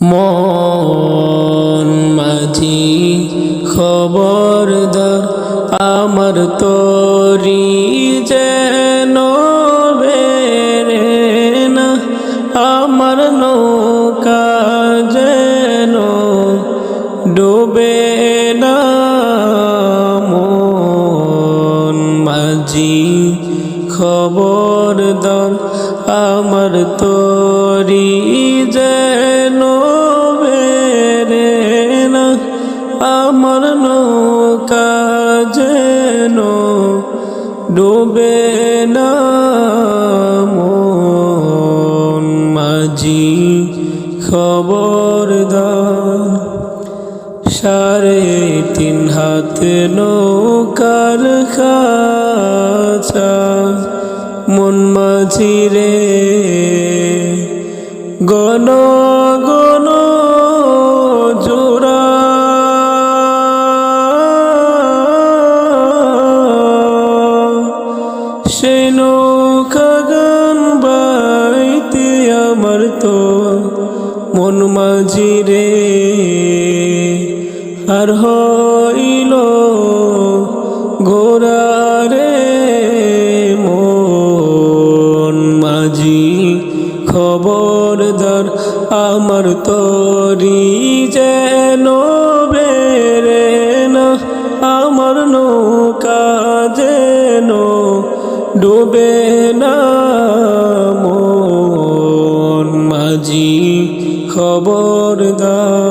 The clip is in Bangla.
মন মাঝি খবরদার আমার তরি যেন বেরে না, আমার নৌকা যেন ডুবে না। মন মাঝি খবরদার আমার তরি যেন বেরে না, আমার নৌকা যেন ডুবে না। মন মাঝি খবরদার 3.5 হাত নৌকার খাঁচা মন মাঝি রে, গণ গণ জোড়া সে নৌকা গান বাইতে আমার তো মন মাঝি রে। আর হইল গোরা রে মন মাঝি খবরদার আমার তরি যেন বেরে না, আমার নৌকা যেন ডুবে না। মন মাঝি খবরদার।